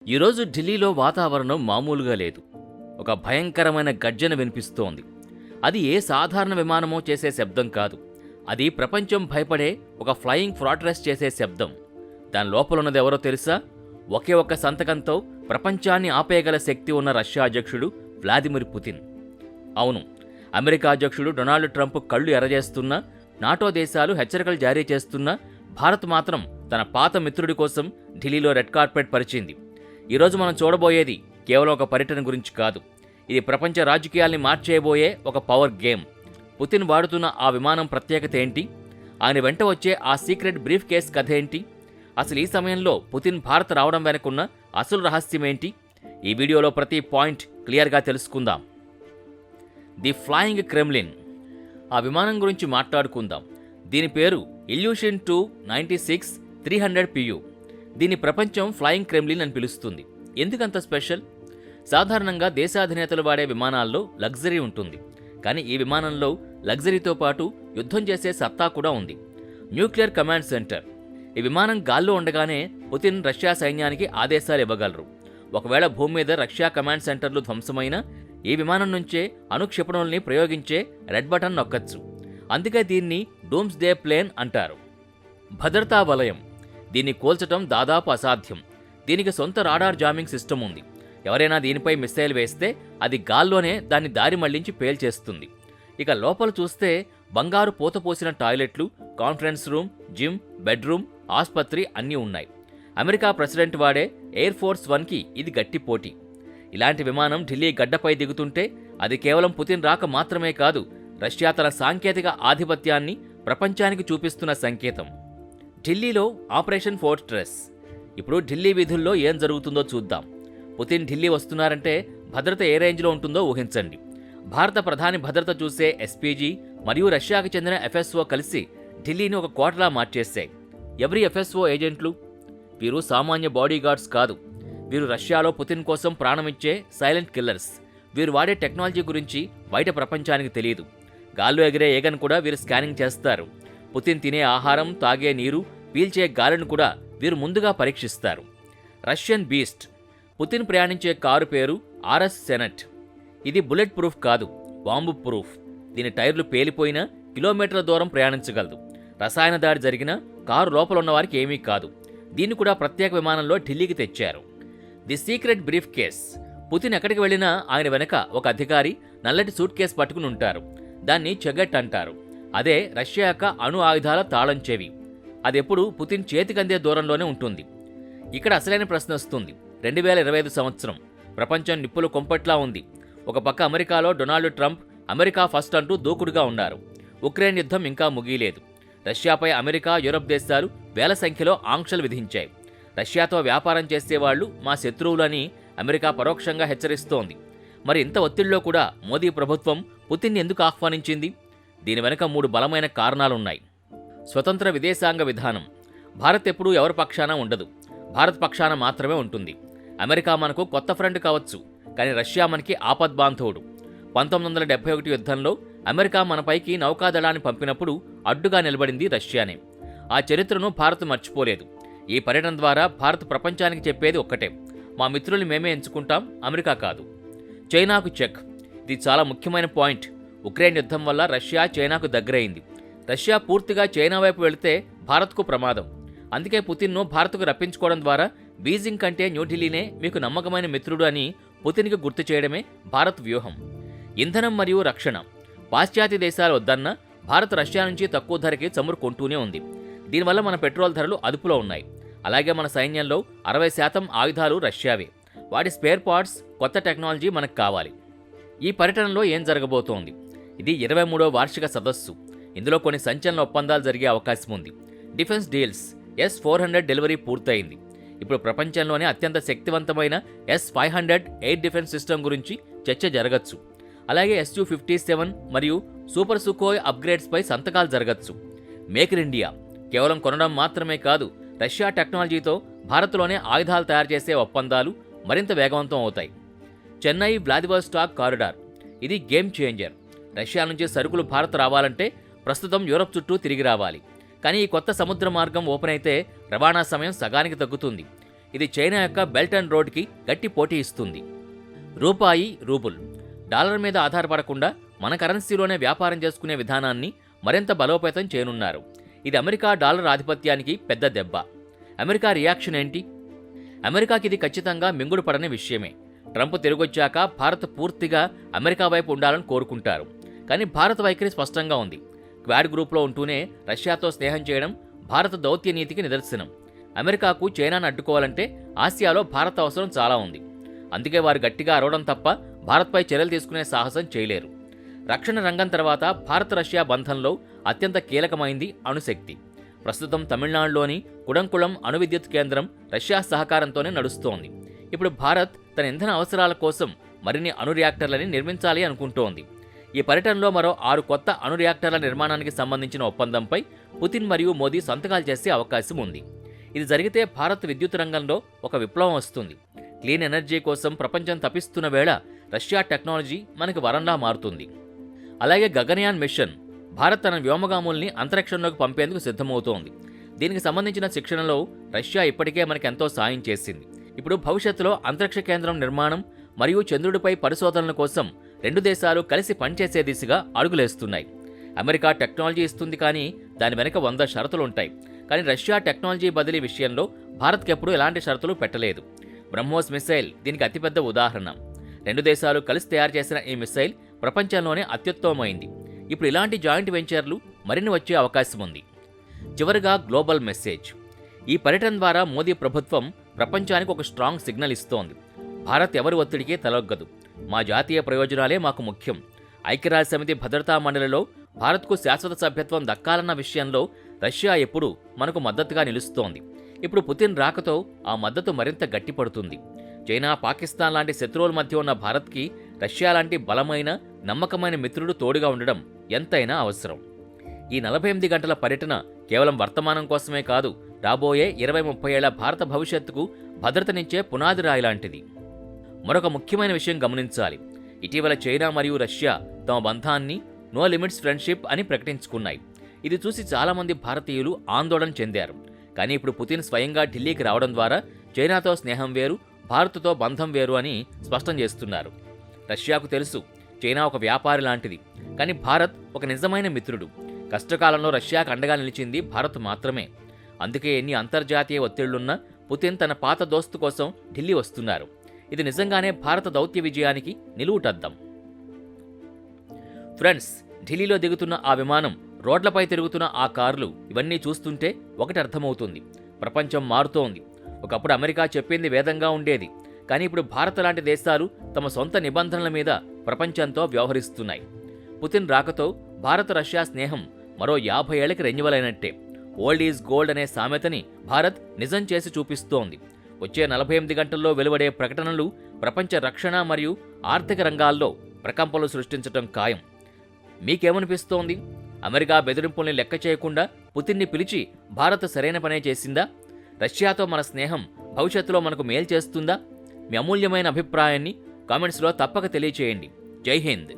ఈరోజు ఢిల్లీలో వాతావరణం మామూలుగా లేదు. ఒక భయంకరమైన గర్జన వినిపిస్తోంది. అది ఏ సాధారణ విమానమో చేసే శబ్దం కాదు. అది ప్రపంచం భయపడే ఒక ఫ్లయింగ్ ఫార్ట్రెస్ చేసే శబ్దం. దాని లోపలున్నది ఎవరో తెలుసా? ఒకే ఒక్క సంతకంతో ప్రపంచాన్ని ఆపేయగల శక్తి ఉన్న రష్యా అధ్యక్షుడు వ్లాదిమిర్ పుతిన్. అవును, అమెరికా అధ్యక్షుడు డొనాల్డ్ ట్రంప్ కళ్ళు ఎర్రజేస్తున్నా, నాటో దేశాలు హెచ్చరికలు జారీ చేస్తున్నా, భారత్ మాత్రం తన పాత మిత్రుడి కోసం ఢిల్లీలో రెడ్ కార్పెట్ పరిచింది. ఈరోజు మనం చూడబోయేది కేవలం ఒక పర్యటన గురించి కాదు. ఇది ప్రపంచ రాజకీయాల్ని మార్చేయబోయే ఒక పవర్ గేమ్. పుతిన్ వాడుతున్న ఆ విమానం ప్రత్యేకత ఏంటి? ఆయన వెంట వచ్చే ఆ సీక్రెట్ బ్రీఫ్ కేస్ కథ ఏంటి? అసలు ఈ సమయంలో పుతిన్ భారత్ రావడం వెనుకున్న అసలు రహస్యం ఏంటి? ఈ వీడియోలో ప్రతి పాయింట్ క్లియర్గా తెలుసుకుందాం. The flying Kremlin. ఆ విమానం గురించి మాట్లాడుకుందాం. దీని పేరు ఇల్యూషన్ 296-300 PU. దీన్ని ప్రపంచం ఫ్లయింగ్ క్రెమ్లిన్ అని పిలుస్తుంది. ఎందుకంత స్పెషల్? సాధారణంగా దేశాధినేతలు వాడే విమానాల్లో లగ్జరీ ఉంటుంది. కానీ ఈ విమానంలో లగ్జరీతో పాటు యుద్ధం చేసే సత్తా కూడా ఉంది. Nuclear command centre. ఈ విమానం గాల్లో ఉండగానే పుతిన్ రష్యా సైన్యానికి ఆదేశాలు ఇవ్వగలరు. ఒకవేళ భూమి మీద రష్యా కమాండ్ సెంటర్లు ధ్వంసమైనా ఈ విమానం నుంచే అణుక్షిపణుల్ని ప్రయోగించే రెడ్ బటన్ నొక్కచ్చు. అందుకే దీన్ని డూమ్స్డే ప్లేన్ అంటారు. భద్రతా వలయం. దీన్ని కూల్చటం దాదాపు అసాధ్యం. దీనికి సొంత రాడార్ జామింగ్ సిస్టమ్ ఉంది. ఎవరైనా దీనిపై మిస్సైల్ వేస్తే అది గాల్లోనే దాన్ని దారి మళ్లించి పేల్చేస్తుంది. ఇక లోపల చూస్తే బంగారు పూత పోసిన టాయిలెట్లు, కాన్ఫరెన్స్ రూమ్, జిమ్, బెడ్రూమ్, ఆసుపత్రి అన్నీ ఉన్నాయి. అమెరికా ప్రెసిడెంట్ వాడే ఎయిర్ ఫోర్స్ 1కి ఇది గట్టి పోటీ. ఇలాంటి విమానం ఢిల్లీ గడ్డపై దిగుతుంటే అది కేవలం పుతిన్ రాక మాత్రమే కాదు, రష్యా తన సాంకేతిక ఆధిపత్యాన్ని ప్రపంచానికి చూపిస్తున్న సంకేతం. ఢిల్లీలో ఆపరేషన్ ఫోర్ట్రెస్. ఇప్పుడు ఢిల్లీ వీధుల్లో ఏం జరుగుతుందో చూద్దాం. పుతిన్ ఢిల్లీ వస్తున్నారంటే భద్రత ఏ రేంజ్లో ఉంటుందో ఊహించండి. భారత ప్రధాని భద్రత చూసే ఎస్పీజీ మరియు రష్యాకు చెందిన ఎఫ్ఎస్ఓ కలిసి ఢిల్లీని ఒక కోటలా మార్చేశాయి. ఎవరి ఎఫ్ఎస్ఓ ఏజెంట్లు? వీరు సామాన్య బాడీగార్డ్స్ కాదు. వీరు రష్యాలో పుతిన్ కోసం ప్రాణమిచ్చే సైలెంట్ కిల్లర్స్. వీరు వాడే టెక్నాలజీ గురించి బయట ప్రపంచానికి తెలియదు. గాల్లో ఎగిరే ఏగన్ కూడా వీరు స్కానింగ్ చేస్తారు. పుతిన్ తినే ఆహారం, తాగే నీరు, పీల్చే గాలిని కూడా వీరు ముందుగా పరీక్షిస్తారు. Russian beast. పుతిన్ ప్రయాణించే కారు పేరు ఆర్ఎస్ సెనెట్. ఇది బుల్లెట్ ప్రూఫ్ కాదు, బాంబు ప్రూఫ్. దీని టైర్లు పేలిపోయినా కిలోమీటర్ల దూరం ప్రయాణించగలదు. రసాయన దాడి జరిగినా కారు లోపల ఉన్నవారికి ఏమీ కాదు. దీన్ని కూడా ప్రత్యేక విమానంలో ఢిల్లీకి తెచ్చారు. The secret brief case. Putin ఎక్కడికి వెళ్ళినా ఆయన వెనక ఒక అధికారి నల్లటి సూట్ కేసు పట్టుకుని ఉంటారు. దాన్ని చెగట్ అంటారు. అదే రష్యా యొక్క అణు ఆయుధాల తాళం చెవి. అదెప్పుడు పుతిన్ చేతికందే దూరంలోనే ఉంటుంది. ఇక్కడ అసలైన ప్రశ్న వస్తుంది. 2025 సంవత్సరం. ప్రపంచం నిప్పులు కొంపట్లా ఉంది. ఒక పక్క అమెరికాలో డొనాల్డ్ ట్రంప్ అమెరికా ఫస్ట్ అంటూ దూకుడుగా ఉన్నారు. ఉక్రెయిన్ యుద్ధం ఇంకా ముగియలేదు. రష్యాపై అమెరికా, యూరప్ దేశాలు వేల సంఖ్యలో ఆంక్షలు విధించాయి. రష్యాతో వ్యాపారం చేసేవాళ్లు మా శత్రువులని అమెరికా పరోక్షంగా హెచ్చరిస్తోంది. మరి ఇంత ఒత్తిడిలో కూడా మోదీ ప్రభుత్వం పుతిన్ని ఎందుకు ఆహ్వానించింది? దీని వెనుక 3 బలమైన కారణాలున్నాయి. స్వతంత్ర విదేశాంగ విధానం. భారత్ ఎప్పుడూ ఎవరి పక్షాన ఉండదు. భారత్ పక్షాన మాత్రమే ఉంటుంది. అమెరికా మనకు కొత్త ఫ్రెండ్ కావచ్చు, కానీ రష్యా మనకి ఆపద్బాంధవుడు. 1971 యుద్ధంలో అమెరికా మనపైకి నౌకాదళాన్ని పంపినప్పుడు అడ్డుగా నిలబడింది రష్యానే. ఆ చరిత్రను భారత్ మర్చిపోలేదు. ఈ పర్యటన ద్వారా భారత్ ప్రపంచానికి చెప్పేది ఒక్కటే: మా మిత్రుల్ని మేమే ఎంచుకుంటాం, అమెరికా కాదు. చైనాకు చెక్. ఇది చాలా ముఖ్యమైన పాయింట్. ఉక్రెయిన్ యుద్ధం వల్ల రష్యా చైనాకు దగ్గరైంది. రష్యా పూర్తిగా చైనా వైపు వెళితే భారత్కు ప్రమాదం. అందుకే పుతిన్ను భారత్కు రప్పించుకోవడం ద్వారా బీజింగ్ కంటే న్యూఢిల్లీనే మీకు నమ్మకమైన మిత్రుడు అని పుతిన్కి గుర్తు చేయడమే భారత్ వ్యూహం. ఇంధనం మరియు రక్షణ. పాశ్చాత్య దేశాలు వద్దన్నా భారత్ రష్యా నుంచి తక్కువ ధరకి చమురు కొంటూనే ఉంది. దీనివల్ల మన పెట్రోల్ ధరలు అదుపులో ఉన్నాయి. అలాగే మన సైన్యంలో 60% ఆయుధాలు రష్యావే. వాటి స్పేర్ పార్ట్స్, కొత్త టెక్నాలజీ మనకు కావాలి. ఈ పర్యటనలో ఏం జరగబోతోంది? ఇది 23వ వార్షిక సదస్సు. ఇందులో కొన్ని సంచలన ఒప్పందాలు జరిగే అవకాశం ఉంది. Defence deals. S-400 డెలివరీ పూర్తయింది. ఇప్పుడు ప్రపంచంలోనే అత్యంత శక్తివంతమైన S-500 ఎయిర్ డిఫెన్స్ సిస్టమ్ గురించి చర్చ జరగచ్చు. అలాగే Su-57 మరియు సూపర్ సుఖోయ్ అప్గ్రేడ్స్పై సంతకాలు జరగచ్చు. Make in India. కేవలం కొనడం మాత్రమే కాదు, రష్యా టెక్నాలజీతో భారత్లోనే ఆయుధాలు తయారు చేసే ఒప్పందాలు మరింత వేగవంతం అవుతాయి. చెన్నై వ్లాదివోస్టాక్ కారిడార్. ఇది గేమ్ చేంజర్. రష్యా నుంచి సరుకులు భారత్ రావాలంటే ప్రస్తుతం యూరప్ చుట్టూ తిరిగి రావాలి. కానీ ఈ కొత్త సముద్ర మార్గం ఓపెన్ అయితే రవాణా సమయం సగానికి తగ్గుతుంది. ఇది చైనా యొక్క బెల్ట్ అండ్ రోడ్కి గట్టి పోటీ ఇస్తుంది. రూపాయి, రూబుల్, డాలర్ మీద ఆధారపడకుండా మన కరెన్సీలోనే వ్యాపారం చేసుకునే విధానాన్ని మరింత బలోపేతం చేయనున్నారు. ఇది అమెరికా డాలర్ ఆధిపత్యానికి పెద్ద దెబ్బ. అమెరికా రియాక్షన్ ఏంటి? అమెరికాకి ఇది ఖచ్చితంగా మింగుడు పడని విషయమే. ట్రంప్ తిరిగొచ్చాక భారత్ పూర్తిగా అమెరికా వైపు ఉండాలని కోరుకుంటారు. కానీ భారత వైఖరి స్పష్టంగా ఉంది. క్వాడ్ గ్రూప్లో ఉంటూనే రష్యాతో స్నేహం చేయడం భారత దౌత్య నీతికి నిదర్శనం. అమెరికాకు చైనాను అడ్డుకోవాలంటే ఆసియాలో భారత్ అవసరం చాలా ఉంది. అందుకే వారు గట్టిగా అరవడం తప్ప భారత్పై చర్యలు తీసుకునే సాహసం చేయలేరు. రక్షణ రంగం తర్వాత భారత్ రష్యా బంధంలో అత్యంత కీలకమైంది అణుశక్తి. ప్రస్తుతం తమిళనాడులోని కుడంకుళం అణు విద్యుత్ కేంద్రం రష్యా సహకారంతోనే నడుస్తోంది. ఇప్పుడు భారత్ తన ఇంధన అవసరాల కోసం మరిన్ని అణు రియాక్టర్లని నిర్మించాలి అనుకుంటోంది. ఈ పర్యటనలో మరో 6 కొత్త అణు రియాక్టర్ల నిర్మాణానికి సంబంధించిన ఒప్పందంపై పుతిన్ మరియు మోదీ సంతకాలు చేసే అవకాశం ఉంది. ఇది జరిగితే భారత్ విద్యుత్ రంగంలో ఒక విప్లవం వస్తుంది. క్లీన్ ఎనర్జీ కోసం ప్రపంచం తపిస్తున్న వేళ రష్యా టెక్నాలజీ మనకు వరంలా మారుతుంది. అలాగే గగనయాన్ మిషన్, భారత్ తన వ్యోమగాముల్ని అంతరిక్షంలోకి పంపేందుకు సిద్ధమవుతోంది. దీనికి సంబంధించిన శిక్షణలో రష్యా ఇప్పటికే మనకెంతో సాయం చేసింది. ఇప్పుడు భవిష్యత్తులో అంతరిక్ష కేంద్రం నిర్మాణం మరియు చంద్రుడిపై పరిశోధనల కోసం 2 దేశాలు కలిసి పనిచేసే దిశగా అడుగులేస్తున్నాయి. అమెరికా టెక్నాలజీ ఇస్తుంది, కానీ దాని వెనక 100 షరతులుంటాయి. కానీ రష్యా టెక్నాలజీ బదిలీ విషయంలో భారత్కెప్పుడూ ఎలాంటి షరతులు పెట్టలేదు. బ్రహ్మోస్ మిసైల్ దీనికి అతిపెద్ద ఉదాహరణ. 2 దేశాలు కలిసి తయారు చేసిన ఈ మిసైల్ ప్రపంచంలోనే అత్యుత్తమమైంది. ఇప్పుడు ఇలాంటి జాయింట్ వెంచర్లు మరిన్ని వచ్చే అవకాశం ఉంది. చివరిగా గ్లోబల్ మెసేజ్. ఈ పర్యటన ద్వారా మోదీ ప్రభుత్వం ప్రపంచానికి ఒక స్ట్రాంగ్ సిగ్నల్ ఇస్తోంది. భారత్ ఎవరి ఒత్తిడికి తలొగ్గదు. మా జాతీయ ప్రయోజనాలే మాకు ముఖ్యం. ఐక్యరాజ్యసమితి భద్రతా మండలిలో భారత్కు శాశ్వత సభ్యత్వం దక్కాలన్న విషయంలో రష్యా ఎప్పుడూ మనకు మద్దతుగా నిలుస్తోంది. ఇప్పుడు పుతిన్ రాకతో ఆ మద్దతు మరింత గట్టిపడుతుంది. చైనా, పాకిస్తాన్ లాంటి శత్రువుల మధ్య ఉన్న భారత్కి రష్యా లాంటి బలమైన, నమ్మకమైన మిత్రుడు తోడుగా ఉండడం ఎంతైనా అవసరం. ఈ 48 గంటల పర్యటన కేవలం వర్తమానం కోసమే కాదు, రాబోయే 20-30 ఏళ్ల భారత భవిష్యత్తుకు భద్రతనిచ్చే పునాది రాయి లాంటిది. మరొక ముఖ్యమైన విషయం గమనించాలి. ఇటీవల చైనా మరియు రష్యా తమ బంధాన్ని నో లిమిట్స్ ఫ్రెండ్షిప్ అని ప్రకటించుకున్నాయి. ఇది చూసి చాలామంది భారతీయులు ఆందోళన చెందారు. కానీ ఇప్పుడు పుతిన్ స్వయంగా ఢిల్లీకి రావడం ద్వారా చైనాతో స్నేహం వేరు, భారత్తో బంధం వేరు అని స్పష్టం చేస్తున్నారు. రష్యాకు తెలుసు చైనా ఒక వ్యాపారి లాంటిది, కానీ భారత్ ఒక నిజమైన మిత్రుడు. కష్టకాలంలో రష్యాకు అండగా నిలిచింది భారత్ మాత్రమే. అందుకే ఎన్ని అంతర్జాతీయ ఒత్తిళ్లున్నా పుతిన్ తన పాత దోస్తు కోసం ఢిల్లీ వస్తున్నారు. ఇది నిజంగానే భారత దౌత్య విజయానికి నిలువుటద్దం. ఫ్రెండ్స్, ఢిల్లీలో దిగుతున్న ఆ విమానం, రోడ్లపై తిరుగుతున్న ఆ కార్లు, ఇవన్నీ చూస్తుంటే ఒకటి అర్థమవుతుంది: ప్రపంచం మారుతోంది. ఒకప్పుడు అమెరికా చెప్పింది వేదంగా ఉండేది, కానీ ఇప్పుడు భారత్ లాంటి దేశాలు తమ సొంత నిబంధనల మీద ప్రపంచంతో వ్యవహరిస్తున్నాయి. పుతిన్ రాకతో భారత రష్యా స్నేహం మరో 50 ఏళ్లకి రెన్యువల్ అయినట్టే. ఓల్డ్ ఈజ్ గోల్డ్ అనే సామెతని భారత్ నిజం చేసి చూపిస్తోంది. వచ్చే 48 గంటల్లో వెలువడే ప్రకటనలు ప్రపంచ రక్షణ మరియు ఆర్థిక రంగాల్లో ప్రకంపనలు సృష్టించడం ఖాయం. మీకేమనిపిస్తోంది? అమెరికా బెదిరింపుల్ని లెక్క చేయకుండా పుతిన్ని పిలిచి భారత్ సరైన పనే చేసిందా? రష్యాతో మన స్నేహం భవిష్యత్తులో మనకు మేలు చేస్తుందా? మీ అమూల్యమైన అభిప్రాయాన్ని కామెంట్స్లో తప్పక తెలియచేయండి. జై హింద్.